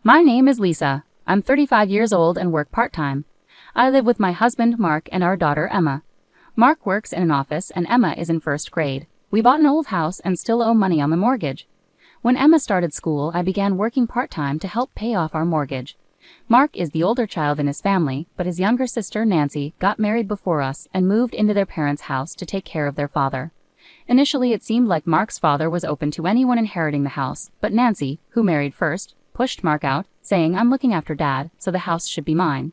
My name is Lisa. I'm 35 years old and work part-time. I live with my husband, Mark, and our daughter, Emma. Mark works in an office and Emma is in first grade. We bought an old house and still owe money on the mortgage. When Emma started school, I began working part-time to help pay off our mortgage. Mark is the older child in his family, but his younger sister, Nancy, got married before us and moved into their parents' house to take care of their father. Initially, it seemed like Mark's father was open to anyone inheriting the house, but Nancy, who married first, pushed Mark out, saying, "I'm looking after Dad, so the house should be mine."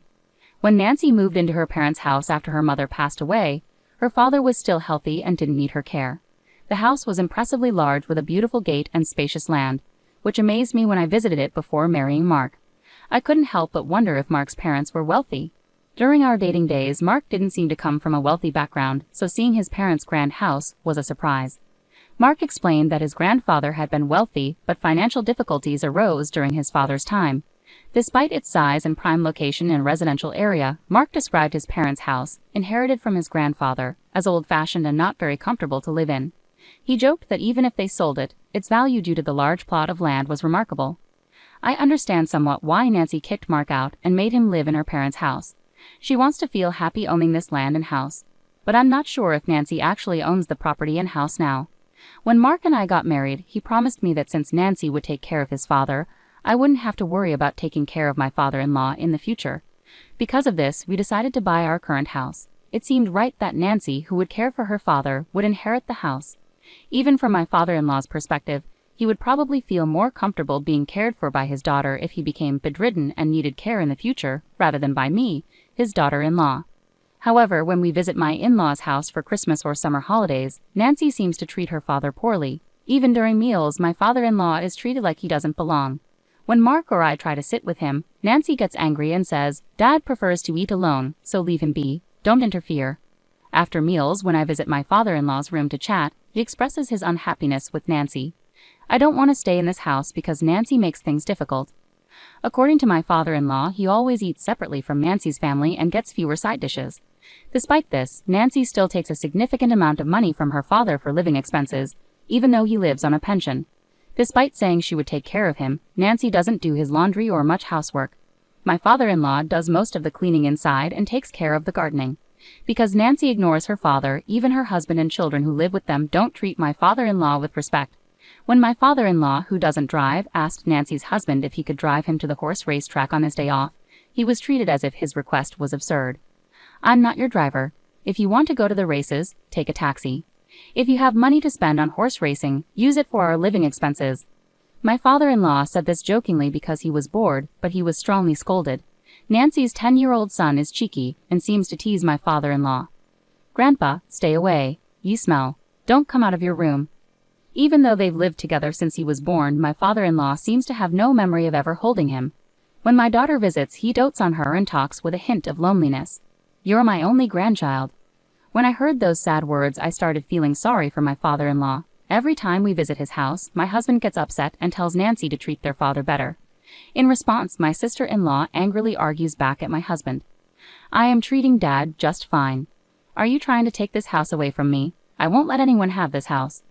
When Nancy moved into her parents' house after her mother passed away, her father was still healthy and didn't need her care. The house was impressively large with a beautiful gate and spacious land, which amazed me when I visited it before marrying Mark. I couldn't help but wonder if Mark's parents were wealthy. During our dating days, Mark didn't seem to come from a wealthy background, so seeing his parents' grand house was a surprise. Mark explained that his grandfather had been wealthy, but financial difficulties arose during his father's time. Despite its size and prime location in a residential area, Mark described his parents' house, inherited from his grandfather, as old-fashioned and not very comfortable to live in. He joked that even if they sold it, its value due to the large plot of land was remarkable. I understand somewhat why Nancy kicked Mark out and made him live in her parents' house. She wants to feel happy owning this land and house. But I'm not sure if Nancy actually owns the property and house now. When Mark and I got married, he promised me that since Nancy would take care of his father, I wouldn't have to worry about taking care of my father-in-law in the future. Because of this, we decided to buy our current house. It seemed right that Nancy, who would care for her father, would inherit the house. Even from my father-in-law's perspective, he would probably feel more comfortable being cared for by his daughter if he became bedridden and needed care in the future, rather than by me, his daughter-in-law. However, when we visit my in-laws' house for Christmas or summer holidays, Nancy seems to treat her father poorly. Even during meals, my father-in-law is treated like he doesn't belong. When Mark or I try to sit with him, Nancy gets angry and says, "Dad prefers to eat alone, so leave him be. Don't interfere." After meals, when I visit my father-in-law's room to chat, he expresses his unhappiness with Nancy. "I don't want to stay in this house because Nancy makes things difficult." According to my father-in-law, he always eats separately from Nancy's family and gets fewer side dishes. Despite this, Nancy still takes a significant amount of money from her father for living expenses, even though he lives on a pension. Despite saying she would take care of him, Nancy doesn't do his laundry or much housework. My father-in-law does most of the cleaning inside and takes care of the gardening. Because Nancy ignores her father, even her husband and children who live with them don't treat my father-in-law with respect. When my father-in-law, who doesn't drive, asked Nancy's husband if he could drive him to the horse race track on his day off, he was treated as if his request was absurd. "I'm not your driver. If you want to go to the races, take a taxi. If you have money to spend on horse racing, use it for our living expenses." My father-in-law said this jokingly because he was bored, but he was strongly scolded. Nancy's 10-year-old son is cheeky and seems to tease my father-in-law. "Grandpa, stay away. You smell. Don't come out of your room." Even though they've lived together since he was born, my father-in-law seems to have no memory of ever holding him. When my daughter visits, he dotes on her and talks with a hint of loneliness. "You're my only grandchild." When I heard those sad words, I started feeling sorry for my father-in-law. Every time we visit his house, my husband gets upset and tells Nancy to treat their father better. In response, my sister-in-law angrily argues back at my husband. "I am treating Dad just fine. Are you trying to take this house away from me? I won't let anyone have this house."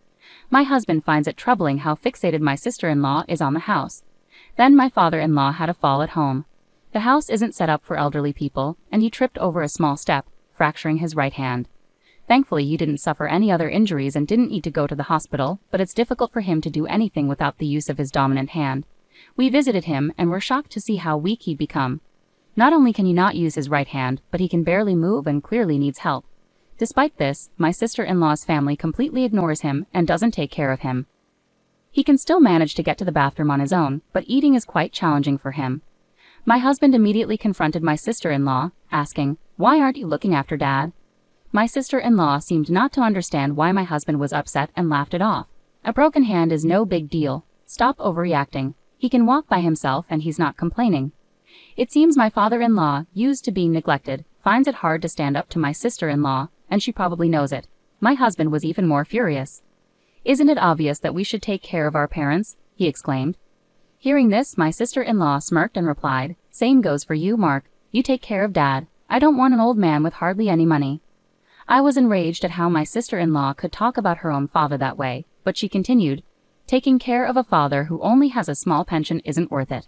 My husband finds it troubling how fixated my sister-in-law is on the house. Then my father-in-law had a fall at home. The house isn't set up for elderly people, and he tripped over a small step, fracturing his right hand. Thankfully, he didn't suffer any other injuries and didn't need to go to the hospital, but it's difficult for him to do anything without the use of his dominant hand. We visited him and were shocked to see how weak he'd become. Not only can he not use his right hand, but he can barely move and clearly needs help. Despite this, my sister-in-law's family completely ignores him and doesn't take care of him. He can still manage to get to the bathroom on his own, but eating is quite challenging for him. My husband immediately confronted my sister-in-law, asking, "Why aren't you looking after Dad?" My sister-in-law seemed not to understand why my husband was upset and laughed it off. "A broken hand is no big deal. Stop overreacting. He can walk by himself and he's not complaining." It seems my father-in-law, used to being neglected, finds it hard to stand up to my sister-in-law, and she probably knows it. My husband was even more furious. "Isn't it obvious that we should take care of our parents?" he exclaimed. Hearing this, my sister-in-law smirked and replied, "Same goes for you, Mark. You take care of Dad. I don't want an old man with hardly any money." I was enraged at how my sister-in-law could talk about her own father that way, but she continued, "Taking care of a father who only has a small pension isn't worth it."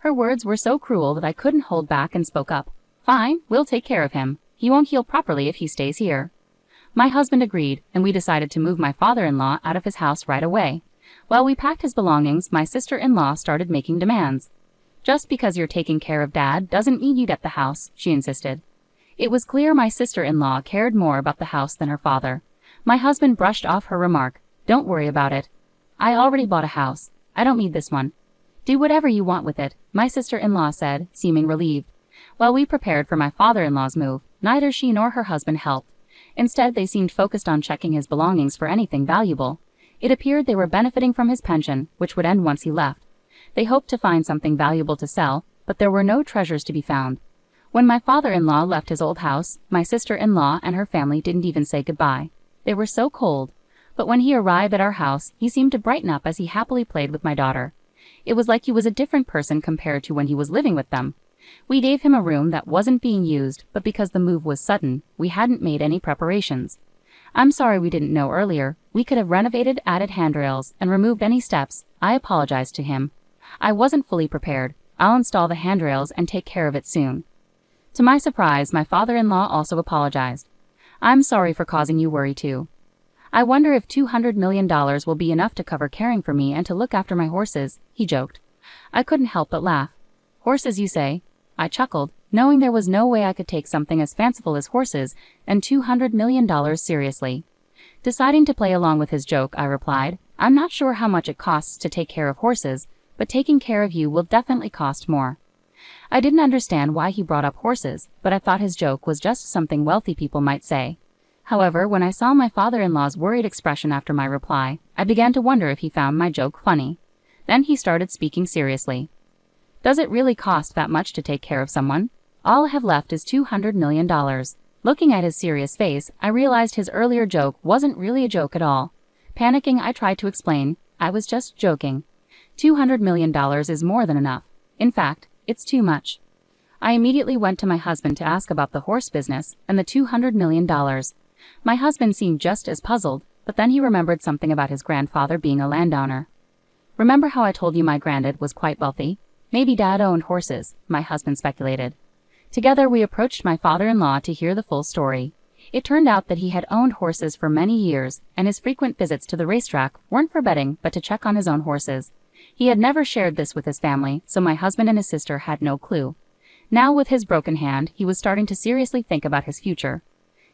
Her words were so cruel that I couldn't hold back and spoke up. Fine, we'll take care of him. He won't heal properly if he stays here. My husband agreed, and we decided to move my father-in-law out of his house right away. While we packed his belongings, my sister-in-law started making demands. Just because you're taking care of Dad doesn't mean you get the house, she insisted. It was clear my sister-in-law cared more about the house than her father. My husband brushed off her remark. Don't worry about it. I already bought a house. I don't need this one. Do whatever you want with it, my sister-in-law said, seeming relieved. While we prepared for my father-in-law's move, neither she nor her husband helped. Instead, they seemed focused on checking his belongings for anything valuable. It appeared they were benefiting from his pension, which would end once he left. They hoped to find something valuable to sell, but there were no treasures to be found. When my father-in-law left his old house, my sister-in-law and her family didn't even say goodbye. They were so cold. But when he arrived at our house, he seemed to brighten up as he happily played with my daughter. It was like he was a different person compared to when he was living with them. We gave him a room that wasn't being used, but because the move was sudden, we hadn't made any preparations. I'm sorry we didn't know earlier. We could have renovated, added handrails, and removed any steps. I apologized to him. I wasn't fully prepared. I'll install the handrails and take care of it soon. To my surprise, my father-in-law also apologized. I'm sorry for causing you worry too. I wonder if $200 million will be enough to cover caring for me and to look after my horses, he joked. I couldn't help but laugh. Horses, you say? I chuckled, knowing there was no way I could take something as fanciful as horses and $200 million seriously. Deciding to play along with his joke, I replied, I'm not sure how much it costs to take care of horses, but taking care of you will definitely cost more. I didn't understand why he brought up horses, but I thought his joke was just something wealthy people might say. However, when I saw my father-in-law's worried expression after my reply, I began to wonder if he found my joke funny. Then he started speaking seriously. Does it really cost that much to take care of someone? All I have left is $200 million. Looking at his serious face, I realized his earlier joke wasn't really a joke at all. Panicking, I tried to explain, I was just joking. $200 million is more than enough. In fact, it's too much. I immediately went to my husband to ask about the horse business and the $200 million. My husband seemed just as puzzled, but then he remembered something about his grandfather being a landowner. Remember how I told you my granddad was quite wealthy? Maybe Dad owned horses, my husband speculated. Together we approached my father-in-law to hear the full story. It turned out that he had owned horses for many years, and his frequent visits to the racetrack weren't for betting but to check on his own horses. He had never shared this with his family, so my husband and his sister had no clue. Now with his broken hand, he was starting to seriously think about his future.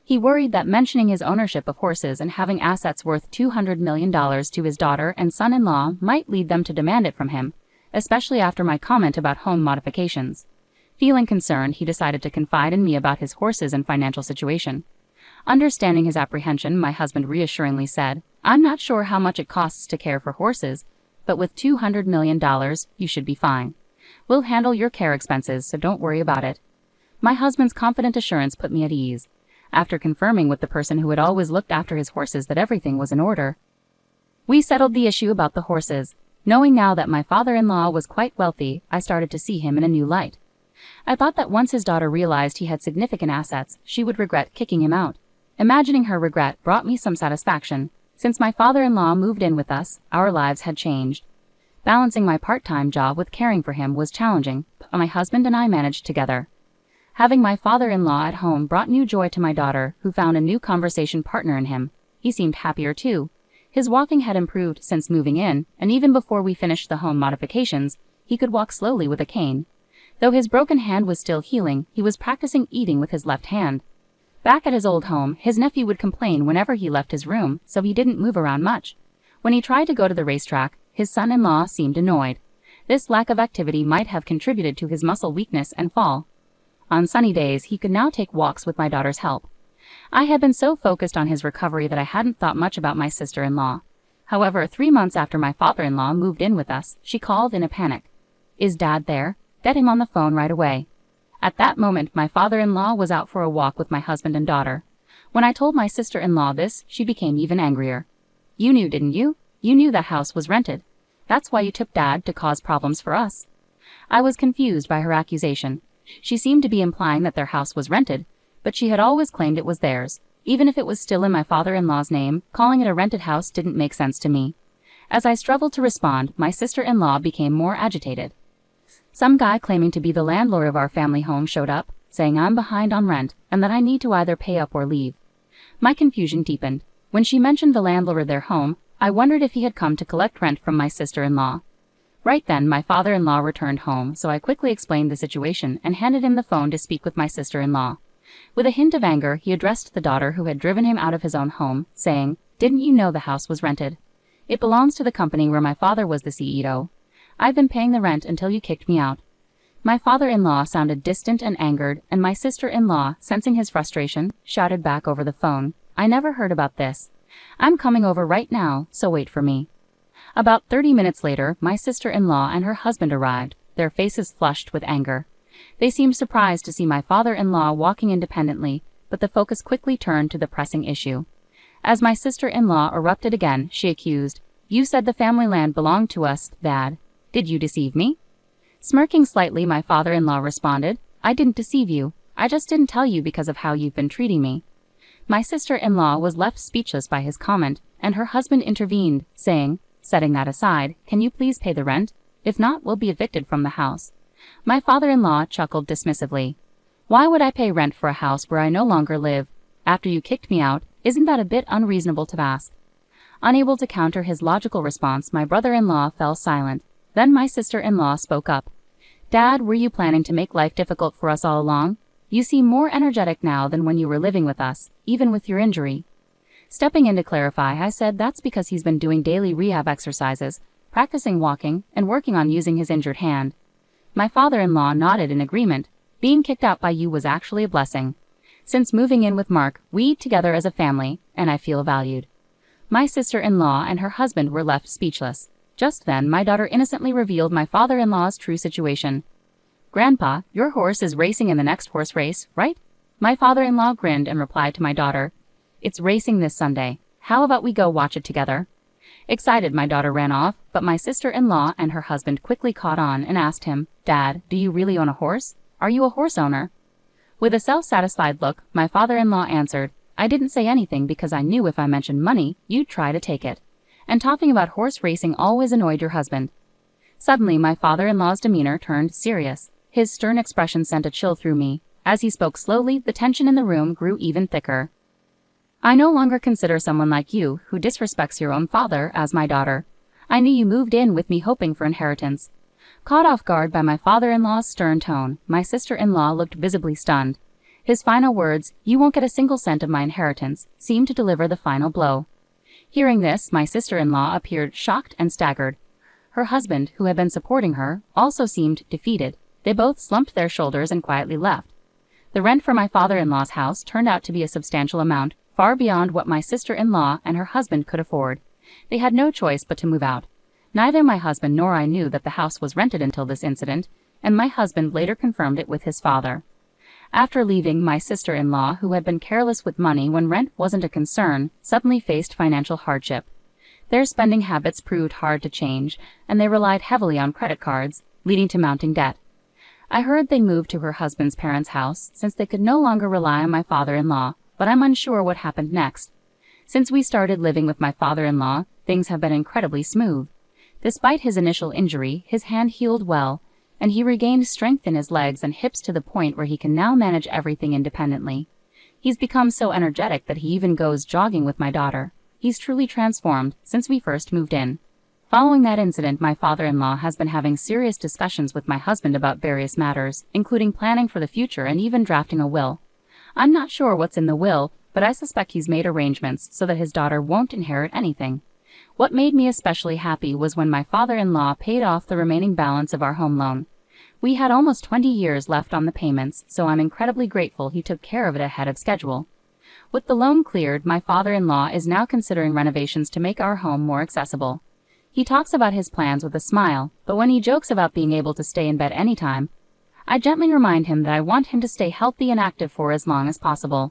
He worried that mentioning his ownership of horses and having assets worth $200 million to his daughter and son-in-law might lead them to demand it from him, especially after my comment about home modifications. Feeling concerned, he decided to confide in me about his horses and financial situation. Understanding his apprehension, my husband reassuringly said, I'm not sure how much it costs to care for horses, but with $200 million, you should be fine. We'll handle your care expenses, so don't worry about it. My husband's confident assurance put me at ease. After confirming with the person who had always looked after his horses that everything was in order, we settled the issue about the horses. Knowing now that my father-in-law was quite wealthy, I started to see him in a new light. I thought that once his daughter realized he had significant assets, she would regret kicking him out. Imagining her regret brought me some satisfaction. Since my father-in-law moved in with us, our lives had changed. Balancing my part-time job with caring for him was challenging, but my husband and I managed together. Having my father-in-law at home brought new joy to my daughter, who found a new conversation partner in him. He seemed happier too. His walking had improved since moving in, and even before we finished the home modifications, he could walk slowly with a cane. Though his broken hand was still healing, he was practicing eating with his left hand. Back at his old home, his nephew would complain whenever he left his room, so he didn't move around much. When he tried to go to the racetrack, his son-in-law seemed annoyed. This lack of activity might have contributed to his muscle weakness and fall. On sunny days, he could now take walks with my daughter's help. I had been so focused on his recovery that I hadn't thought much about my sister-in-law. However, 3 months after my father-in-law moved in with us, she called in a panic. Is Dad there? Get him on the phone right away. At that moment, my father-in-law was out for a walk with my husband and daughter. When I told my sister-in-law this, she became even angrier. You knew, didn't you? You knew that house was rented. That's why you took Dad to cause problems for us. I was confused by her accusation. She seemed to be implying that their house was rented, but she had always claimed it was theirs. Even if it was still in my father-in-law's name, calling it a rented house didn't make sense to me. As I struggled to respond, my sister-in-law became more agitated. Some guy claiming to be the landlord of our family home showed up, saying I'm behind on rent and that I need to either pay up or leave. My confusion deepened. When she mentioned the landlord of their home, I wondered if he had come to collect rent from my sister-in-law. Right then, my father-in-law returned home, so I quickly explained the situation and handed him the phone to speak with my sister-in-law. With a hint of anger, he addressed the daughter who had driven him out of his own home, saying, "Didn't you know the house was rented? It belongs to the company where my father was the CEO. I've been paying the rent until you kicked me out." My father-in-law sounded distant and angered, and my sister-in-law, sensing his frustration, shouted back over the phone, "I never heard about this. I'm coming over right now, so wait for me." About 30 minutes later, my sister-in-law and her husband arrived, their faces flushed with anger. They seemed surprised to see my father-in-law walking independently, but the focus quickly turned to the pressing issue. As my sister-in-law erupted again, she accused, "You said the family land belonged to us, Dad. Did you deceive me?" Smirking slightly, my father-in-law responded, "I didn't deceive you. I just didn't tell you because of how you've been treating me." My sister-in-law was left speechless by his comment, and her husband intervened, saying, "Setting that aside, can you please pay the rent? If not, we'll be evicted from the house." My father-in-law chuckled dismissively. "Why would I pay rent for a house where I no longer live? After you kicked me out, isn't that a bit unreasonable to ask?" Unable to counter his logical response, my brother-in-law fell silent. Then my sister-in-law spoke up. "Dad, were you planning to make life difficult for us all along? You seem more energetic now than when you were living with us, even with your injury." Stepping in to clarify, I said that's because he's been doing daily rehab exercises, practicing walking, and working on using his injured hand. My father-in-law nodded in agreement. "Being kicked out by you was actually a blessing. Since moving in with Mark, we eat together as a family, and I feel valued." My sister-in-law and her husband were left speechless. Just then, my daughter innocently revealed my father-in-law's true situation. "Grandpa, your horse is racing in the next horse race, right?" My father-in-law grinned and replied to my daughter, "It's racing this Sunday. How about we go watch it together?" Excited, my daughter ran off, but my sister-in-law and her husband quickly caught on and asked him, "Dad, do you really own a horse? Are you a horse owner?" With a self-satisfied look, my father-in-law answered, "I didn't say anything because I knew if I mentioned money, you'd try to take it. And talking about horse racing always annoyed your husband." Suddenly, my father-in-law's demeanor turned serious. His stern expression sent a chill through me. As he spoke slowly, the tension in the room grew even thicker. "I no longer consider someone like you, who disrespects your own father, as my daughter. I knew you moved in with me hoping for inheritance." Caught off guard by my father-in-law's stern tone, my sister-in-law looked visibly stunned. His final words, "You won't get a single cent of my inheritance," seemed to deliver the final blow. Hearing this, my sister-in-law appeared shocked and staggered. Her husband, who had been supporting her, also seemed defeated. They both slumped their shoulders and quietly left. The rent for my father-in-law's house turned out to be a substantial amount, far beyond what my sister-in-law and her husband could afford. They had no choice but to move out. Neither my husband nor I knew that the house was rented until this incident, and my husband later confirmed it with his father. After leaving, my sister-in-law, who had been careless with money when rent wasn't a concern, suddenly faced financial hardship. Their spending habits proved hard to change, and they relied heavily on credit cards, leading to mounting debt. I heard they moved to her husband's parents' house since they could no longer rely on my father-in-law, but I'm unsure what happened next. Since we started living with my father-in-law, things have been incredibly smooth. Despite his initial injury, his hand healed well, and he regained strength in his legs and hips to the point where he can now manage everything independently. He's become so energetic that he even goes jogging with my daughter. He's truly transformed since we first moved in. Following that incident, my father-in-law has been having serious discussions with my husband about various matters, including planning for the future and even drafting a will. I'm not sure what's in the will, but I suspect he's made arrangements so that his daughter won't inherit anything. What made me especially happy was when my father-in-law paid off the remaining balance of our home loan. We had almost 20 years left on the payments, so I'm incredibly grateful he took care of it ahead of schedule. With the loan cleared, my father-in-law is now considering renovations to make our home more accessible. He talks about his plans with a smile, but when he jokes about being able to stay in bed anytime, I gently remind him that I want him to stay healthy and active for as long as possible.